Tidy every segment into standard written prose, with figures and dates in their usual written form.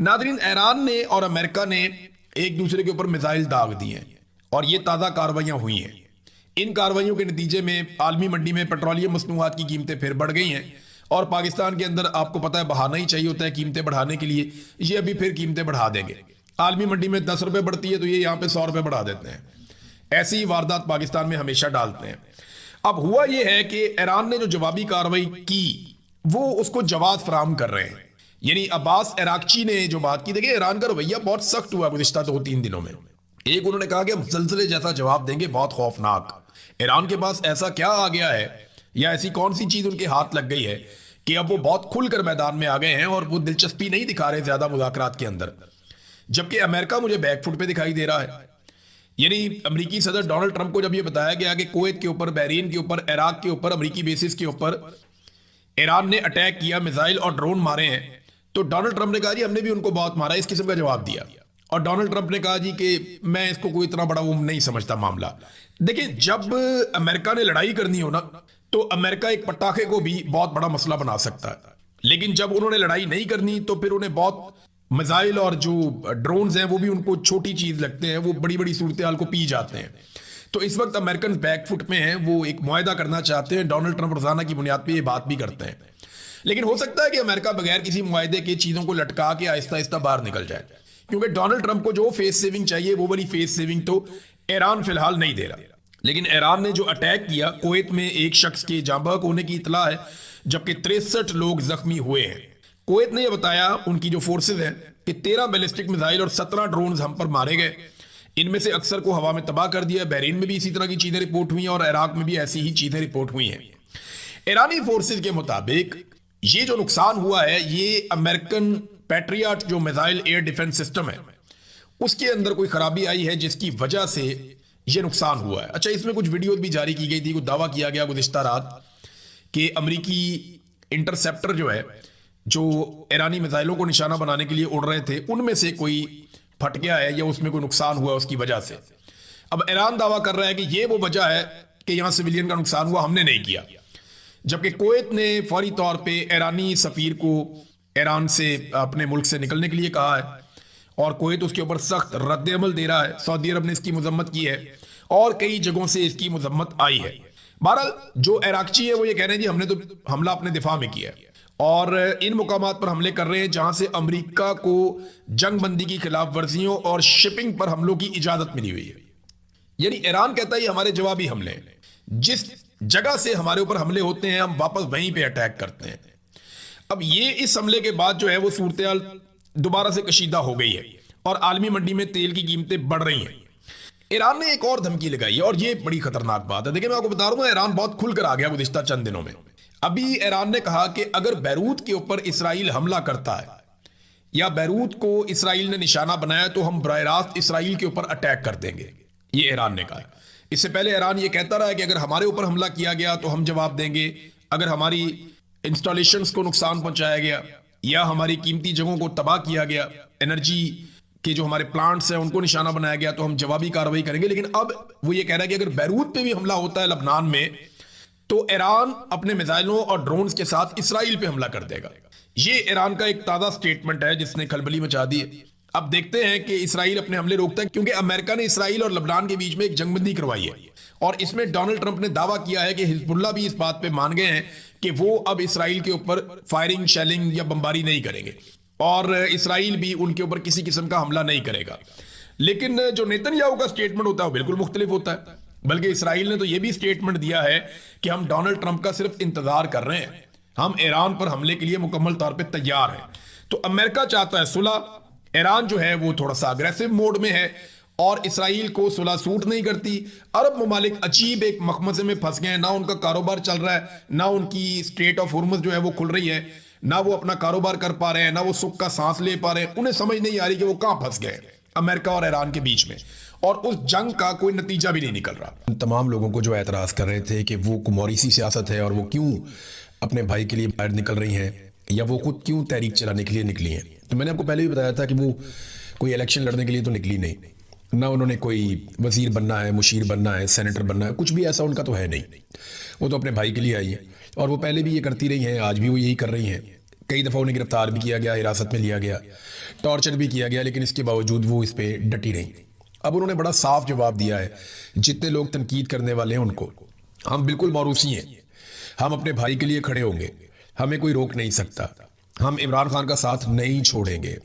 Nadreen, Iran ने और America ने एक दूसरे के ऊपर मिसाइल दाग दिए हैं और ये ताज़ा कार्रवाइयाँ हुई हैं। इन कार्रवाइयों के नतीजे में आलमी मंडी में पेट्रोलियम मसनूआत की कीमतें फिर बढ़ गई हैं और पाकिस्तान के अंदर आपको पता है बहाना ही चाहिए होता है कीमतें बढ़ाने के लिए। ये अभी फिर कीमतें बढ़ा देंगे। आलमी मंडी में 10 रुपये बढ़ती है तो ये यहाँ पे 100 रुपये बढ़ा देते हैं। ऐसी ही वारदात पाकिस्तान में हमेशा डालते हैं। अब हुआ यह है कि ईरान ने जो जवाबी कार्रवाई की वो उसको जवाब फराहम कर रहे हैं। यानी अब्बास अराक्ची ने जो बात की, देखिए ईरान का रवैया बहुत सख्त हुआ गुज़िश्ता 2-3 दिनों में। एक उन्होंने कहा कि हम जलजले जैसा जवाब देंगे, बहुत खौफनाक। ईरान के पास ऐसा क्या आ गया है या ऐसी कौन सी चीज उनके हाथ लग गई है कि अब वो बहुत खुलकर मैदान में आ गए हैं और वो दिलचस्पी नहीं दिखा रहे ज्यादा मुज़ाकरात के अंदर। जबकि अमेरिका मुझे बैकफुट पे दिखाई दे रहा है। यानी अमेरिकी सदर डोनाल्ड ट्रंप को जब ये बताया गया कि कुवैत के ऊपर, बहरीन के ऊपर, इराक के ऊपर अमेरिकी बेसिस के ऊपर ईरान ने अटैक किया, मिसाइल और ड्रोन मारे हैं, तो डोनाल्ड ट्रंप ने कहा जी हमने भी उनको बहुत मारा, इस किस्म का जवाब दिया। और डोनाल्ड ट्रंप ने कहा जी कि मैं इसको कोई इतना बड़ा वो नहीं समझता मामला। देखिए, जब अमेरिका ने लड़ाई करनी हो ना तो अमेरिका एक पटाखे को भी बहुत बड़ा मसला बना सकता है, लेकिन जब उन्होंने लड़ाई नहीं करनी तो फिर उन्हें बहुत मिसाइल और जो ड्रोन्स हैं वो भी उनको छोटी चीज लगते हैं, वो बड़ी बड़ी सूरत हाल को पी जाते हैं। तो इस वक्त अमेरिकन बैकफुट में हैं, वो एक मुआहदा करना चाहते हैं। डोनाल्ड ट्रंप रोजाना की बुनियाद पर ये बात भी करते हैं, लेकिन हो सकता है कि अमेरिका बगैर किसी मुआहदे के चीजों को लटका के आहिस्ता आहिस्ता बाहर निकल जाए, क्योंकि डोनाल्ड ट्रंप को जो फेस सेविंग चाहिए वो वाली फेस सेविंग तो ईरान फिलहाल नहीं दे रहा। लेकिन ईरान ने जो अटैक किया, कुवैत में एक शख्स के जाँ बहक होने की इतला है, जबकि 63 लोग जख्मी हुए हैं। कुवैत ने यह बताया, उनकी जो फोर्सेज हैं, कि 13 बैलिस्टिक मिसाइल और 17 ड्रोन हम पर मारे गए। इनमें से अक्सर को हवा में तबाह कर दिया। बहरीन में भी इसी तरह की चीजें रिपोर्ट हुई हैं और इराक में भी ऐसी ही चीजें रिपोर्ट हुई हैं। ईरानी फोर्सेज के मुताबिक ये जो नुकसान हुआ है ये अमेरिकन पैट्रियट जो मिसाइल एयर डिफेंस सिस्टम है उसके अंदर कोई खराबी आई है जिसकी वजह से ये नुकसान हुआ है। अच्छा, इसमें कुछ वीडियोज भी जारी की गई थी, कुछ दावा किया गया गुज़िश्ता रात कि अमेरिकी इंटरसेप्टर जो है, जो ईरानी मिसाइलों को निशाना बनाने के लिए उड़ रहे थे, उनमें से कोई फट गया है या उसमें कोई नुकसान हुआ उसकी वजह से। अब ईरान दावा कर रहा है कि ये वो वजह है कि यहां सिविलियन का नुकसान हुआ, हमने नहीं किया। जबकि कुवैत ने फौरी तौर पे ईरानी सफीर को ईरान से, अपने मुल्क से निकलने के लिए कहा है और कुवैत उसके ऊपर सख्त रद्द-ए-अमल दे रहा है। सऊदी अरब ने इसकी मजम्मत की है और कई जगहों से इसकी मजम्मत आई है। बहरहाल जो इराकची है वो ये कह रहे हैं जी हमने तो हमला अपने दिफा में किया है और इन मुकामात पर हमले कर रहे हैं जहां से अमेरिका को जंगबंदी की खिलाफ वर्जियों और शिपिंग पर हमलों की इजाजत मिली हुई है। यानी ईरान कहता है ये हमारे जवाबी हमले हैं, जिस जगह से हमारे ऊपर हमले होते हैं हम वापस वहीं पे अटैक करते हैं। अब ये इस हमले के बाद जो है वो सूरत दोबारा से कशीदा हो गई है और आलमी मंडी में तेल की कीमतें बढ़ रही हैं। ईरान ने एक और धमकी लगाई है और ये बड़ी खतरनाक बात है। देखिए, मैं आपको बता रहा हूं, ईरान बहुत खुलकर आ गया गुज़िश्ता चंद दिनों में। अभी ईरान ने कहा कि अगर बैरूत के ऊपर इसराइल हमला करता है या बैरूत को इसराइल ने निशाना बनाया तो हम बराह रास्त इसराइल के ऊपर अटैक कर देंगे, ये ईरान ने कहा। इससे पहले ईरान ये कहता रहा है कि अगर हमारे ऊपर हमला किया गया तो हम जवाब देंगे, अगर हमारी इंस्टॉलेशंस को नुकसान पहुंचाया गया या हमारी कीमती जगहों को तबाह किया गया, एनर्जी के जो हमारे प्लांट्स हैं उनको निशाना बनाया गया, तो हम जवाबी कार्रवाई करेंगे। लेकिन अब वो ये कह रहा है कि अगर बैरूत पे भी हमला होता है लबनान में तो ईरान अपने मिसाइलों और ड्रोन्स के साथ इसराइल पे हमला कर देगा। ये ईरान का एक ताज़ा स्टेटमेंट है जिसने खलबली मचा दी है। अब देखते हैं कि इसराइल अपने हमले रोकता है, क्योंकि अमेरिका ने इसराइल और लबनान के बीच में एक जंगबंदी करवाई है और इसमें डोनाल्ड ट्रंप ने दावा किया है कि हिजबुल्ला भी इस बात पे मान गए हैं कि वो अब इसराइल के ऊपर फायरिंग, शेलिंग या बमबारी नहीं करेंगे और इसराइल भी उनके ऊपर किसी किस्म का हमला नहीं करेगा। लेकिन जो नेतन्याहू का स्टेटमेंट होता है वो बिल्कुल मुख्तलिफ होता है। बल्कि इसराइल ने तो ये भी स्टेटमेंट दिया है कि हम डोनाल्ड ट्रंप का सिर्फ इंतजार कर रहे हैं, हम ईरान पर हमले के लिए मुकम्मल तौर पर तैयार हैं। तो अमेरिका चाहता है सुलह, ईरान जो है वो थोड़ा सा अग्रेसिव मोड में है और इसराइल को सुलह सूट नहीं करती। अरब ममालिक अजीब एक मखमसे में फंस गए हैं, ना उनका कारोबार चल रहा है, ना उनकी स्ट्रेट ऑफ हुर्मुज जो है वो खुल रही है, ना वो अपना कारोबार कर पा रहे हैं, ना वो सुख का सांस ले पा रहे हैं। उन्हें समझ नहीं आ रही कि वो कहां फंस गए अमेरिका और ईरान के बीच में, और उस जंग का कोई नतीजा भी नहीं निकल रहा। तमाम लोगों को जो एतराज कर रहे थे कि वो कुमोरीसी सियासत है और वो क्यों अपने भाई के लिए बाहर निकल रही हैं या वो खुद क्यों तहरीक चलाने के लिए निकली हैं। तो मैंने आपको पहले भी बताया था कि वो कोई इलेक्शन लड़ने के लिए तो निकली नहीं, ना उन्होंने कोई वजीर बनना है, मुशीर बनना है, सेनेटर बनना है, कुछ भी ऐसा उनका तो है नहीं। वो तो अपने भाई के लिए आई है और वो पहले भी ये करती रही हैं, आज भी वो यही कर रही हैं कई दफ़ा उन्हें गिरफ्तार भी किया गया, हिरासत में लिया गया, टॉर्चर भी किया गया, लेकिन इसके बावजूद वो इस पर डटी नहीं। अब उन्होंने बड़ा साफ जवाब दिया है जितने लोग तनकीद करने वाले हैं उनको, हम बिल्कुल मौरूसी हैं, हम अपने भाई के लिए खड़े होंगे, हमें कोई रोक नहीं सकता, हम इमरान खान का साथ नहीं छोड़ेंगे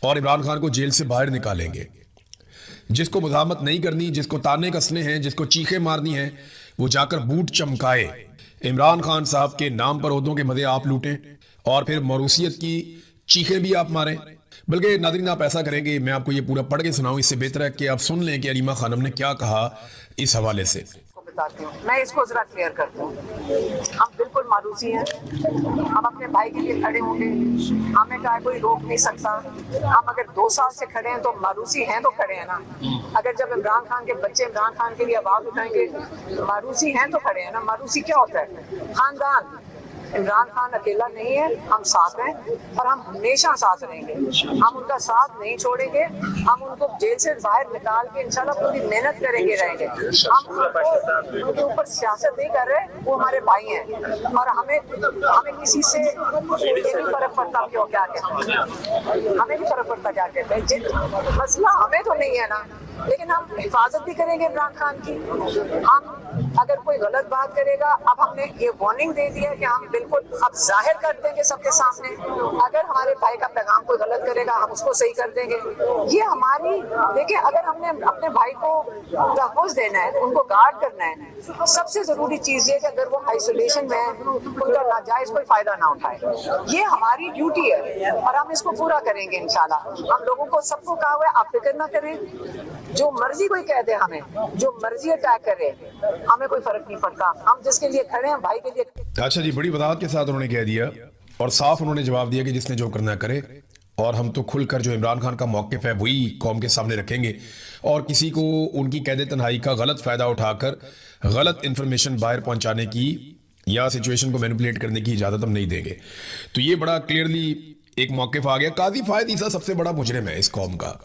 और इमरान खान को जेल से बाहर निकालेंगे। जिसको मुज़ाहमत नहीं करनी, जिसको ताने कसने हैं, जिसको चीखें मारनी हैं, वो जाकर बूट चमकाए। इमरान खान साहब के नाम पर ओहदों के मज़े आप लूटें और फिर मौरूसियत की चीखें भी आप मारें। बल्कि नाज़रीन आप ऐसा करेंगे, मैं आपको ये पूरा पढ़ के सुनाऊं, इससे बेहतर है कि आप सुन लें कि अलीमा खानम ने क्या कहा इस हवाले से। बताती हूँ, मैं इसको जरा क्लियर करती हूँ। हम बिल्कुल मारूसी हैं, हम अपने भाई के लिए खड़े होंगे, हमें क्या कोई रोक नहीं सकता। हम अगर 2 साल से खड़े हैं तो मारूसी हैं तो खड़े हैं ना। अगर जब इमरान खान के बच्चे इमरान खान के लिए आवाज उठाएंगे तो मारूसी हैं तो खड़े हैं ना। मारूसी क्या होता है? खानदान। इमरान खान अकेला नहीं है, हम साथ हैं और हम हमेशा साथ रहेंगे। हम उनका साथ नहीं छोड़ेंगे, हम उनको जेल से बाहर निकाल के इंशाल्लाह पूरी मेहनत करेंगे रहेंगे। हम उनके ऊपर सियासत नहीं कर रहे, वो हमारे भाई हैं और हमें किसी से ये नहीं फर्क पड़ता क्यों क्या कहते हैं, हमें नहीं फर्क पड़ता क्या कहते हैं। मसला हमें तो नहीं है ना, लेकिन हम हिफाजत भी करेंगे इमरान खान की। हम अगर कोई गलत बात करेगा, अब हमने ये वार्निंग दे दी है कि हम बिल्कुल अब जाहिर कर देंगे सबके सामने। अगर हमारे भाई का पैगाम कोई गलत करेगा, हम उसको सही कर देंगे। ये हमारी, देखिए, अगर हमने अपने भाई को तहफ़्फ़ुज़ देना है, उनको गार्ड करना है, सबसे जरूरी चीज ये कि अगर वो आइसोलेशन में है, उनका नाजायज कोई फायदा ना उठाए। ये हमारी ड्यूटी है और हम इसको पूरा करेंगे इंशाल्लाह। हम लोगों को सबको कहा हुआ है, आप फिक्र ना करें, जो मर्जी कोई कह दे, हमें जो मर्जी अटैक करे, हमें कोई फर्क नहीं पड़ता। हम जिसके लिए खड़े हैं, भाई के लिए। अच्छा जी, बड़ी वजाहत के साथ उन्होंने कह दिया और साफ उन्होंने जवाब दिया कि जिसने जो करना करे, और हम तो खुलकर जो इमरान खान का मौक़िफ़ है वही कौम के सामने रखेंगे और किसी को उनकी कैद तन्हाई का गलत फ़ायदा उठाकर गलत इन्फॉर्मेशन बाहर पहुंचाने की या सिचुएशन को मैनिपुलेट करने की इजाज़त हम नहीं देंगे। तो ये बड़ा क्लियरली एक मौक़िफ़ आ गया। काजी फायद ईसा सबसे बड़ा मुजरिम है इस कौम का।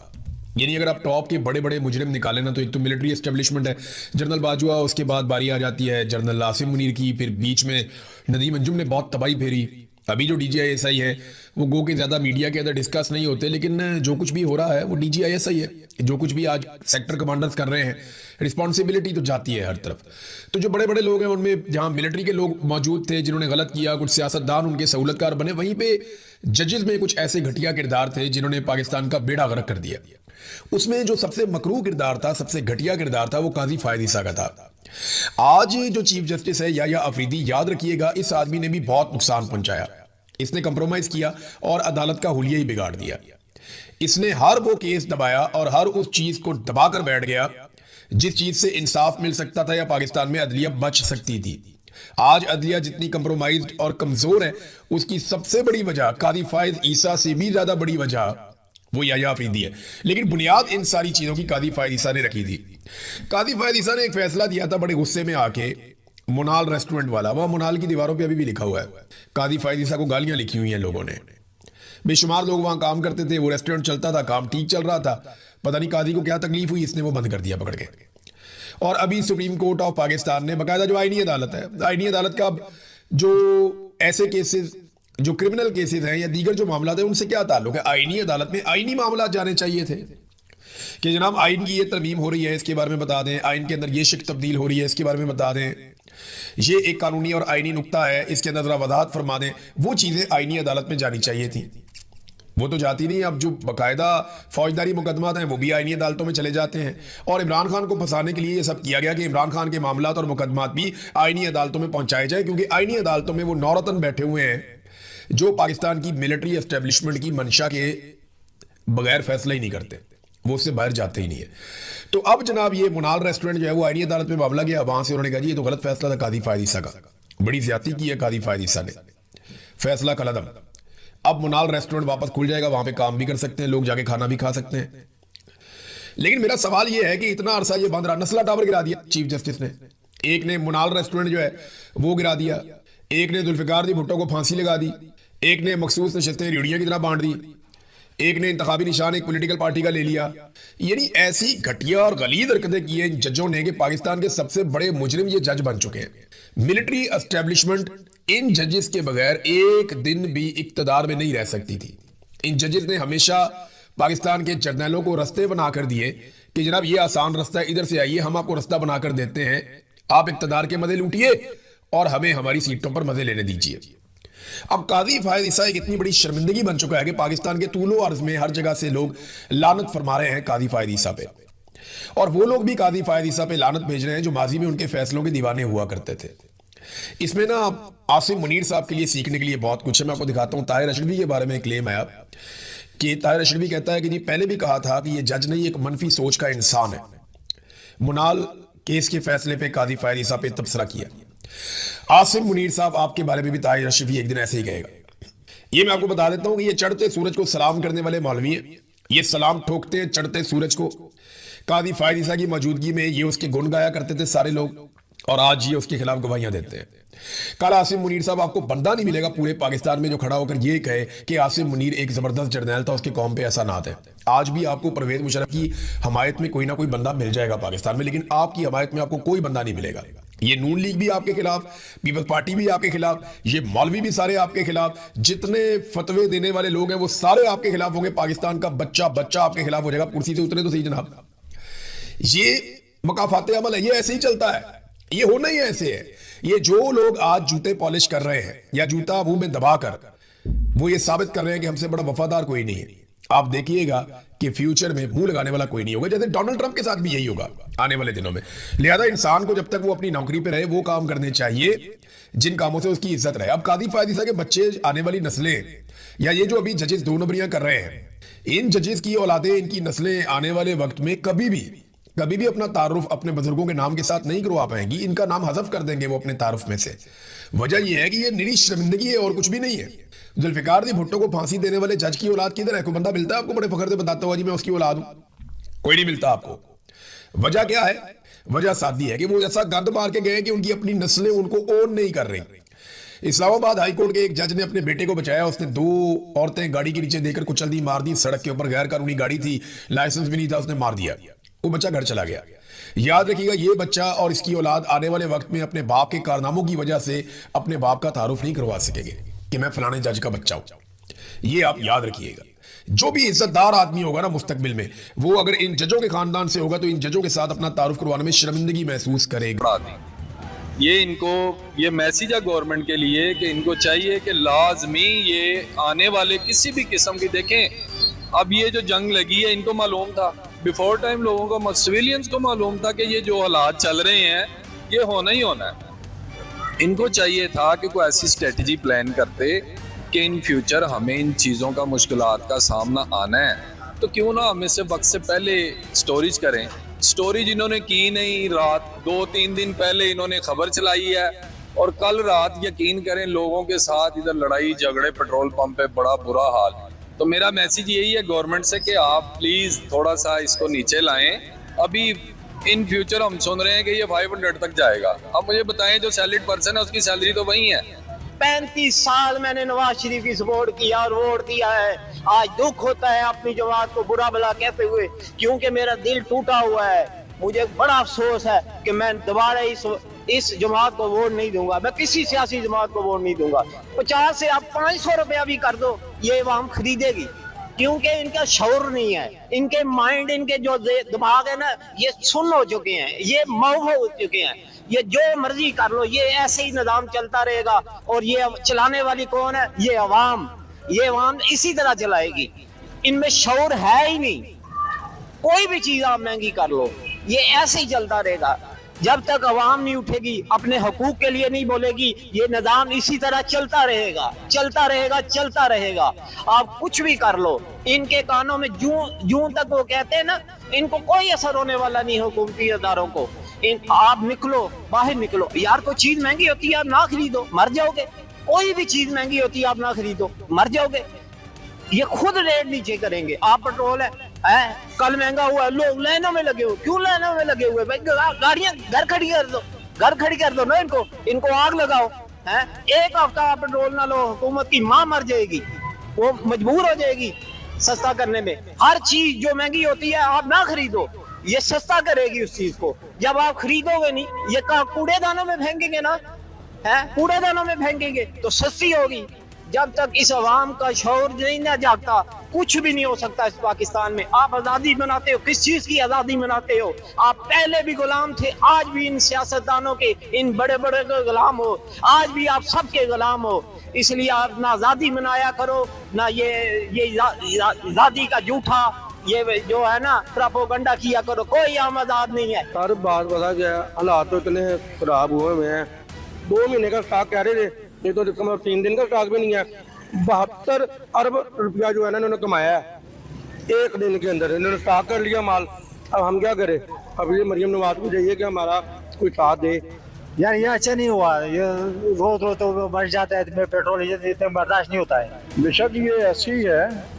यानी अगर आप टॉप के बड़े बड़े मुजरिम निकालें ना, तो एक तो मिलिट्री एस्टेब्लिशमेंट है, जनरल बाजवा, उसके बाद बारी आ जाती है जनरल आसिम मुनीर की, फिर बीच में नदीम अंजुम ने बहुत तबाही फेरी। अभी जो DGISI है वो गो के ज़्यादा मीडिया के अंदर डिस्कस नहीं होते, लेकिन जो कुछ भी हो रहा है वो DGISI है। जो कुछ भी आज सेक्टर कमांडर्स कर रहे हैं, रिस्पॉन्सिबिलिटी तो जाती है हर तरफ। तो जो बड़े बड़े लोग हैं उनमें जहाँ मिलिट्री के लोग मौजूद थे जिन्होंने गलत किया, कुछ सियासतदान उनके सहूलतकार बने, वहीं पे जजेस में कुछ ऐसे घटिया किरदार थे जिन्होंने पाकिस्तान का बेड़ा गर्क कर दिया। उसमें जो सबसे मकरूह किरदार था, सबसे घटिया किरदार था, वो काजी फायद ईसा का था। आज जो चीफ जस्टिस है या अफरीदी, याद रखिएगा, इस आदमी ने भी बहुत नुकसान पहुंचाया। इसने कंप्रोमाइज किया और अदालत का हुलिया ही बिगाड़ दिया। इसने हर वो केस दबाया और हर उस चीज को दबाकर बैठ गया जिस चीज से इंसाफ मिल सकता था या पाकिस्तान में अदलिया बच सकती थी। आज अदलिया जितनी कंप्रोमाइज्ड और कमजोर है, उसकी सबसे बड़ी वजह, काजी फायद ईसा से भी ज्यादा बड़ी वजह, वो याया अफरीदी है। लेकिन बुनियाद इन सारी चीजों की काजी फायद ईसा ने रखी थी। काजी फायद ईसा ने एक फैसला दिया था बड़े गुस्से में आके, मुनाल रेस्टोरेंट वाला, वह मुनाल की दीवारों पे अभी भी लिखा हुआ है, काजी फायद ईसा को गालियां लिखी हुई हैं लोगों ने। बेशुमार लोग वहां काम करते थे, वो रेस्टोरेंट चलता था, काम ठीक चल रहा था, पता नहीं काजी को क्या तकलीफ हुई, इसने वो बंद कर दिया पकड़ के। और अभी सुप्रीम कोर्ट ऑफ पाकिस्तान ने बाकायदा, जो आईनी अदालत है, आईनी अदालत का जो ऐसे केसेस, जो क्रिमिनल केसेस हैं या दीगर जो मामला है, उनसे क्या ताल्लुक है? आईनी अदालत में आईनी मामला जाने चाहिए थे कि जनाब आइन की ये तरमीम हो रही है, इसके बारे में बता दें, आइन के अंदर ये शिक तब्दील हो रही है, इसके बारे में बता दें, ये एक कानूनी और आईनी नुक्ता है, इसके अंदर जरा वजाहत फरमा दें। वो चीज़ें आईनी अदालत में जानी चाहिए थी, वो तो जाती नहीं। अब जो बाकायदा फौजदारी मुकदमात हैं वो भी आईनी अदालतों में चले जाते हैं और इमरान खान को फंसाने के लिए ये सब किया गया कि इमरान खान के मामलात और मुकदमात भी आईनी अदालतों में पहुंचाए जाए, क्योंकि आईनी अदालतों में वो नौरतन बैठे हुए हैं जो पाकिस्तान की मिलिट्री एस्टेब्लिशमेंट की मंशा के बगैर फैसला ही नहीं करते, वो उससे बाहर जाते ही नहीं है। तो अब जनाब ये मुनाल रेस्टोरेंट जो है वो आईनी अदालत में मामला गया, वहां से उन्होंने कहा जी ये तो गलत फैसला था काजी फायद ईसा का, बड़ी ज्यादती की है काजी फायद ईसा ने, फैसला कलअदम। अब मुनाल रेस्टोरेंट वापस खुल जाएगा, वहां पे काम भी कर सकते हैं लोग, जाके खाना भी खा सकते हैं। लेकिन मेरा सवाल यह है कि इतना अरसा ये बंद रहा, नस्ला टावर गिरा दिया चीफ जस्टिस ने, एक ने मुनाल रेस्टोरेंट जो है वो गिरा दिया, एक ने जुल्फिकार दी भुट्टो को फांसी लगा दी, एक ने मखसूस नशस्तें रेडियो की तरह बांट दी, एक ने इंतखाबी निशान एक पॉलिटिकल पार्टी का ले लिया। यानी ऐसी घटिया और गलीद हरकतें की हैं जजों ने कि पाकिस्तान के सबसे बड़े मुजरिम ये जज बन चुके हैं। मिलिट्री एस्टेब्लिशमेंट इन जजेस के बगैर एक दिन भी इक्तदार में नहीं रह सकती थी। इन जजेस ने हमेशा पाकिस्तान के जर्नैलों को रास्ते बनाकर दिए कि जनाब ये आसान रास्ता है, इधर से आइए, हम आपको रास्ता बनाकर देते हैं, आप इक्तदार के मजे लूटिए और हमें हमारी सीटों पर मजे लेने दीजिए। अब काजी फायद ईसा एक इतनी बड़ी शर्मिंदगी बन चुका है कि पाकिस्तान के तूलो अर्ज में हर जगह से लोग लानत फरमा रहे हैं काजी फायद ईसा पे, और वो लोग भी काजी फायद ईसा पे लानत भेज रहे हैं जो माजी में उनके फैसलों के दीवाने हुआ करते थे। इसमें ना आसिम मुनीर साहब के लिए सीखने के लिए बहुत कुछ है। मैं आपको दिखाता हूं। ताहिर अशरफी के बारे में क्लेम आया कि ताहिर अशरफी कहता है कि जी पहले भी कहा था कि ये जज नहीं, एक मनफी सोच का इंसान है। मुनाल केस के फैसले पे काजी फायद ईसा पे तबसरा किया। आसिम मुनीर साहब आपके बारे में भी ताहिर अशरफी एक दिन ऐसे ही कहेगा। ये मैं आपको बता देता हूं कि ये चढ़ते सूरज को सलाम करने वाले मौलवी हैं। ये सलाम ठोकते हैं चढ़ते सूरज को। काजी फायद ईसा की मौजूदगी में ये उसके गुण गाया करते थे सारे लोग, और आज ये उसके खिलाफ गवाहियां देते हैं। कल आसिम मुनीर साहब, आपको बंदा नहीं मिलेगा पूरे पाकिस्तान में जो खड़ा होकर ये कहे कि आसिम मुनीर एक जबरदस्त जर्नैल था, उसके कौम पे ऐसा नात है। आज भी आपको परवेज मुशर्रफ की हमायत में कोई ना कोई बंदा मिल जाएगा पाकिस्तान में, लेकिन आपकी हमायत में आपको कोई बंदा नहीं मिलेगा। ये नून लीग भी आपके खिलाफ, पीपल्स पार्टी भी आपके खिलाफ, ये मौलवी भी सारे आपके खिलाफ, जितने फतवे देने वाले लोग हैं वो सारे आपके खिलाफ होंगे। पाकिस्तान का बच्चा बच्चा आपके खिलाफ हो जाएगा। कुर्सी से उतरे तो सही जनाब। ये मकाफाते अमल है, ये ऐसे ही चलता है, ये होना ही ऐसे है। ये जो लोग आज जूते पॉलिश कर रहे हैं या जूता मुंह में दबाकर वो ये साबित कर रहे हैं कि हमसे बड़ा वफादार कोई नहीं है, आप देखिएगा कि फ्यूचर में मुंह लगाने वाला कोई नहीं होगा। जैसे डोनाल्ड ट्रंप के साथ भी यही होगा आने वाले दिनों में। लिहाजा इंसान को जब तक वो अपनी नौकरी पे रहे वो काम करने चाहिए जिन कामों से उसकी इज्जत रहे। अब काजी फायद ईसा के बच्चे, आने वाली नस्लें, या ये जो अभी जजेस दो नंबरियां कर रहे हैं, इन जजेस की औलादें, इनकी नस्लें आने वाले वक्त में कभी भी अपना तारुफ अपने बुजुर्गों के नाम के साथ नहीं करवा पाएंगी। इनका नाम हज़फ कर देंगे वो अपने तारुफ में से। वजह यह है कि ये निरी शर्मिंदगी है और कुछ भी नहीं है। जुल्फिकार दी भुट्टो को फांसी देने वाले जज की औलाद किधर है? कोई बंदा मिलता है आपको बड़े फखर से बताता हुआ जी मैं उसकी औलाद हूं? कोई नहीं मिलता आपको। वजह क्या है? वजह सादी है कि वो ऐसा गंद मार के गए कि उनकी अपनी नस्लें उनको ओन नहीं कर रही। इस्लामाबाद हाईकोर्ट के एक जज ने अपने बेटे को बचाया। उसने 2 औरतें गाड़ी के नीचे देकर कुचल दी, मार दी सड़क के ऊपर। गैर कानूनी गाड़ी थी, लाइसेंस भी नहीं था, उसने मार दिया। वो बच्चा घर चला गया। याद रखिएगा, ये बच्चा और इसकी औलाद आने वाले वक्त में अपने बाप के कारनामों की वजह से अपने बाप का तारुफ नहीं करवा सकेंगे कि मैं फलाने जज का बच्चा हूं। ये आप याद रखिएगा। जो भी इज्जतदार आदमी होगा ना मुस्तकबिल में, वो अगर इन जजों के खानदान से होगा तो इन जजों के साथ अपना तारुफ करवाने में शर्मिंदगी महसूस करेगा। ये इनको ये मैसेज है गवर्नमेंट के लिए कि इनको चाहिए कि लाजमी ये आने वाले किसी भी किस्म की, देखें अब ये जो जंग लगी है इनको मालूम था बिफोर टाइम, लोगों को, सिविलियंस को मालूम था कि ये जो हालात चल रहे हैं ये होना ही होना है। इनको चाहिए था कि कोई ऐसी स्ट्रेटजी प्लान करते कि इन फ्यूचर हमें इन चीज़ों का, मुश्किलात का सामना आना है तो क्यों ना हम इससे वक्त से पहले स्टोरेज करें। स्टोरेज इन्होंने की नहीं, रात 2-3 दिन पहले इन्होंने खबर चलाई है और कल रात यकीन करें लोगों के साथ इधर लड़ाई झगड़े, पेट्रोल पंप पे बड़ा बुरा हाल। तो मेरा मैसेज यही है गवर्नमेंट से कि आप प्लीज़ थोड़ा सा इसको नीचे लाएं। अभी इन फ्यूचर हम सुन रहे हैं कि ये 500 तक जाएगा। अब मुझे बताएं जो सैलरीड पर्सन है उसकी सैलरी तो वही है। 35 साल मैंने नवाज शरीफ की सपोर्ट किया और वोट दिया है। आज दुख होता है अपनी जमात को बुरा भला कहते हुए, क्योंकि मेरा दिल टूटा हुआ है। मुझे बड़ा अफसोस है कि मैं दोबारा इस जमात को वोट नहीं दूंगा। मैं किसी सियासी जमात को वोट नहीं दूंगा। 50 से आप 500 रुपया भी कर दो, ये अवाम खरीदेगी, क्योंकि इनका शौर नहीं है। इनके माइंड, इनके जो दिमाग है ना, ये सुन्न हो चुके हैं, ये मौह हो चुके हैं। ये जो मर्जी कर लो, ये ऐसे ही निजाम चलता रहेगा। और ये चलाने वाली कौन है? ये अवाम। ये अवाम इसी तरह चलाएगी। इनमें शौर है ही नहीं। कोई भी चीज आप महंगी कर लो, ये ऐसे ही चलता रहेगा। जब तक अवाम नहीं उठेगी, अपने हकूक के लिए नहीं बोलेगी, ये निजाम इसी तरह चलता रहेगा, चलता रहेगा, चलता रहेगा। आप कुछ भी कर लो, इनके कानों में जूं तक वो कहते हैं ना, इनको कोई असर होने वाला नहीं हुकूमती अदारों को। आप निकलो, बाहर निकलो। यार कोई चीज महंगी होती है आप ना खरीदो, मर जाओगे। कोई भी चीज महंगी होती है आप ना खरीदो, मर जाओगे। ये खुद रेट नीचे करेंगे। आप पेट्रोल है कल महंगा हुआ, लोग लाइनों में लगे हुए। क्यों लाइनों में लगे हुए भाई? गाड़ियां घर खड़ी कर दो, घर खड़ी कर दो ना। इनको आग लगाओ। है एक हफ्ता आप पेट्रोल ना लो, हुकूमत की मां मर जाएगी, वो मजबूर हो जाएगी सस्ता करने में। हर चीज जो महंगी होती है आप ना खरीदो, ये सस्ता करेगी उस चीज को। जब आप खरीदोगे नहीं, ये कूड़ेदानों में फेंकेंगे ना, है, कूड़ेदानों में फेंकेंगे तो सस्ती होगी। जब तक इस अवाम का शौर नहीं ना जागता, कुछ भी नहीं हो सकता इस पाकिस्तान में। आप आज़ादी मनाते हो, किस चीज़ की आज़ादी मनाते हो? आप पहले भी गुलाम थे, आज भी इन सियासतदानों के, इन बड़े बड़े के गुलाम हो, आज भी आप सबके गुलाम हो। इसलिए आप ना आज़ादी मनाया करो, ना ये आज़ादी का झूठा ये जो है ना प्रोपेगेंडा किया करो। कोई हम आज़ाद नहीं है। सर बात पता क्या है, हालात तो इतने खराब हुए हुए हैं। 2 महीने का स्टॉक कह रहे थे, ये तो 3 दिन का स्टॉक भी नहीं है। 72 अरब रुपया जो है ना इन्होंने कमाया है 1 दिन के अंदर। इन्होंने स्टॉक कर लिया माल। अब हम क्या करें? अब ये मरियम नवाज को चाहिए कि हमारा कोई साथ दे। यार ये अच्छा नहीं हुआ, ये रोज रोज तो बढ़ जाता है, पेट्रोल इतने बर्दाश्त नहीं होता है। बेशक ये ऐसी ही है,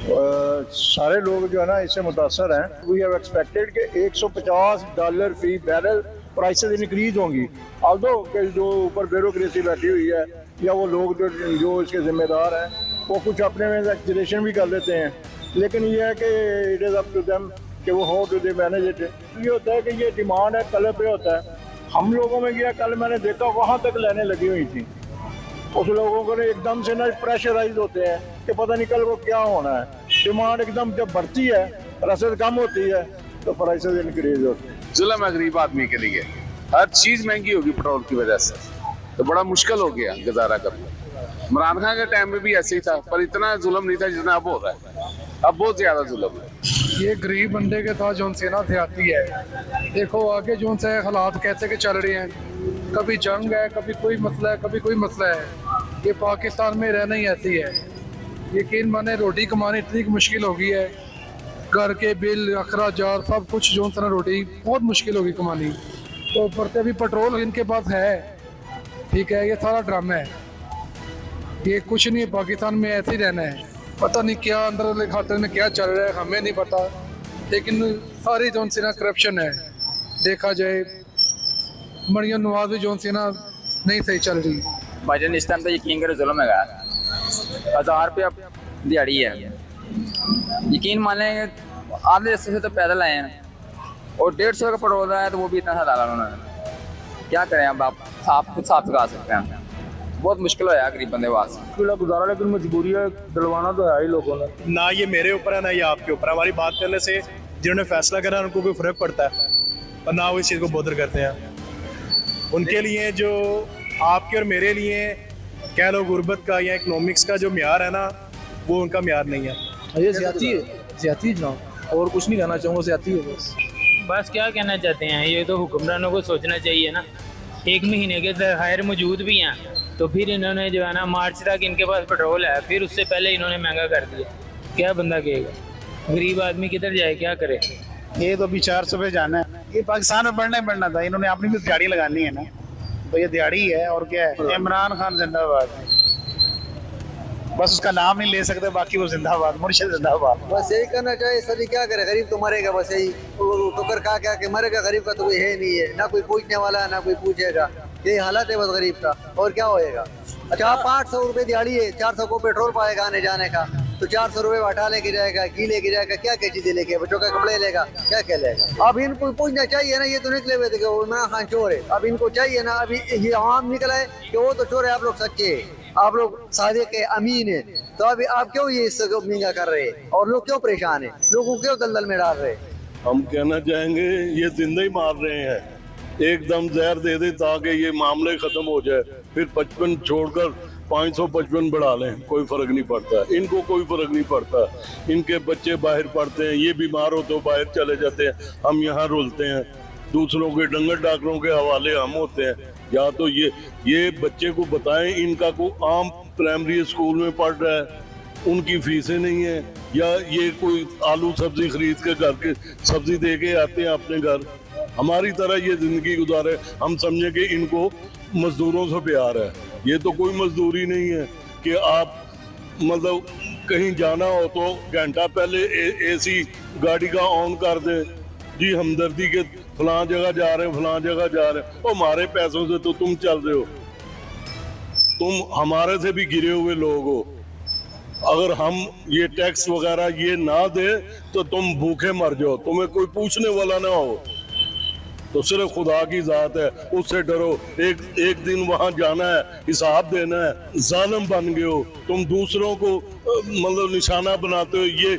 सारे लोग जो है ना इससे मुतासर हैं। वी हैव एक्सपेक्टेड कि $150 फी बैरल प्राइसेस इंक्रीज होंगी। ऑल्दो कि जो ऊपर ब्यूरोक्रेसी बैठी हुई है या वो लोग जो इसके जिम्मेदार हैं वो कुछ अपने में एक्सप्रेशन भी कर लेते हैं, लेकिन ये है कि it is up to them कि वो how do they manage it. ये होता है कि ये डिमांड है, कलर पे होता है। हम लोगों में क्या, कल मैंने देखा वहाँ तक लाइनें लगी हुई थी। उस लोगों को एकदम से ना प्रेशराइज होते हैं कि पता नहीं कल को क्या होना है। डिमांड एकदम जब बढ़ती है, रसद कम होती है तो प्राइसेस इंक्रीज होते हैं। जुल्म है गरीब आदमी के लिए, हर चीज महंगी होगी पेट्रोल की वजह से, तो बड़ा मुश्किल हो गया गुजारा करना। इमरान खान के टाइम में भी ऐसे ही था, पर इतना जुल्म नहीं था जितना अब हो रहा है। अब बहुत ज्यादा जुल्म है। ये गरीब बंदे के साथ जो से ना ज्यादती है। देखो आगे जो से हालात कैसे के चल रहे हैं, कभी जंग है, कभी कोई मसला है, कभी कोई मसला है। ये पाकिस्तान में रहना ही ऐसी है। यकीन माने रोटी कमानी इतनी मुश्किल हो गई है, घर के बिल अखराजात सब कुछ जो सा रोटी बहुत मुश्किल होगी कमानी। तो ऊपर से अभी पेट्रोल इनके पास है, ठीक है, ये सारा ड्रामा है। ये कुछ नहीं है, पाकिस्तान में ऐसे ही रहना है। पता नहीं क्या अंदर वाले खाते में क्या चल रहा है, हमें नहीं पता, लेकिन सारी जो सी ना करप्शन है। देखा जाए मरियम नवाज भी जो सी ना नहीं सही चल रही। भाईजान इस टाइम तो यकीन करो जुल्म है, 1000 रुपया दिहाड़ी है। यकीन मान लें आधे रास्ते से तो पैदल आए हैं और 150 का पेट्रोल रहा है, तो वो भी इतना सा डाला उन्होंने। क्या करें अब, आप खुद साफ लगा सकते हैं। बहुत मुश्किल हो यार गरीब बंदे वास्ते गुजारा, लेकिन मजबूरी है, दिलवाना तो है ही लोगों ने। ना ये मेरे ऊपर है ना ये आपके ऊपर। हमारी बात करने से जिन्होंने फैसला करा उनको कोई फर्क पड़ता है, और ना वो इस चीज़ को बोदर करते हैं। उनके लिए जो आपके और मेरे लिए कह लो गुर्बत का या इकोनॉमिक्स का जो म्यार है ना, वो उनका म्यार नहीं है। ये ज्यादती है, ज्यादती जनाब, और कुछ नहीं कहना चाहूँगा, ज्यादती है बस क्या कहना चाहते हैं, ये तो हुक्मरानों को सोचना चाहिए ना। 1 महीने के ज़खायर मौजूद भी हैं, तो फिर इन्होंने जो है ना मार्च तक इनके पास पेट्रोल है, फिर उससे पहले इन्होंने महंगा कर दिया। क्या बंदा कहेगा, गरीब आदमी किधर जाए, क्या करे? ये तो अभी 400 पे जाना है। ये पाकिस्तान में बढ़ना था, इन्होंने अपनी भी दिहाड़ी लगानी है ना, तो ये दिहाड़ी है और क्या है। इमरान खान जिंदाबाद, बस उसका नाम नहीं ले सकते, बाकी वो जिंदाबाद, मुर्शिद जिंदाबाद। बस यही करना चाहिए सर। क्या करे, गरीब तो मरेगा, बस यही ठोकर खा क्या के मरेगा। गरीब का तो कोई है नहीं है, ना कोई पूछने वाला है ना कोई पूछेगा। यही हालत है बस गरीब का, और क्या होएगा। अच्छा 500 रुपये दिहाड़ी है, 400 को पेट्रोल पाएगा आने जाने का, तो 400 रुपये हटा लेके जाएगा, घी लेके जाएगा, क्या क्या चीजें लेके, बच्चों का कपड़े लेगा, क्या क्या लेगा। अब इनको पूछना चाहिए ना, ये तो निकले हुए थे कि इमरान खान चोर है। अब इनको चाहिए ना, अभी ये आम निकला है कि वो तो चोर है, आप लोग सच्चे है, आप लोग सादिक के अमीन है। तो अभी आप क्यों ये इससे महंगा कर रहे हैं, और लोग क्यों परेशान है, लोगों को क्यों दलदल में डाल रहे हैं? हम कहना चाहेंगे ये जिंदा ही मार रहे हैं, एकदम जहर दे दे ताकि ये मामले खत्म हो जाए, फिर 55 छोड़कर 555 बढ़ा लें, कोई फर्क नहीं पड़ता। इनको कोई फर्क नहीं पड़ता, इनके बच्चे बाहर पढ़ते हैं, ये बीमार हो तो बाहर चले जाते हैं, हम यहाँ रुलते हैं, दूसरों के डंगर डॉक्टरों के हवाले हम होते हैं। या तो ये बच्चे को बताएं, इनका कोई आम प्राइमरी स्कूल में पढ़ रहा है, उनकी फीसें नहीं है, या ये कोई आलू सब्जी खरीद के घर के सब्जी दे के आते हैं अपने घर, हमारी तरह ये जिंदगी गुजारे। हम समझे कि इनको मजदूरों से प्यार है। ये तो कोई मजदूरी नहीं है कि आप मतलब कहीं जाना हो तो घंटा पहले एसी गाड़ी का ऑन कर दें, जी हमदर्दी के फलां जगह जा रहे हैं, फलां जगह जा रहे हैं, और हमारे पैसों से तो तुम चल रहे हो, तुम हमारे से भी गिरे हुए लोग हो। अगर हम ये टैक्स वगैरह ये ना दे तो तुम भूखे मर जाओ, तुम्हें कोई पूछने वाला ना हो। तो सिर्फ खुदा की जात है, उससे डरो। एक दिन वहां जाना है, हिसाब देना है। जालिम बन गए हो तुम, दूसरों को मतलब निशाना बनाते हो। ये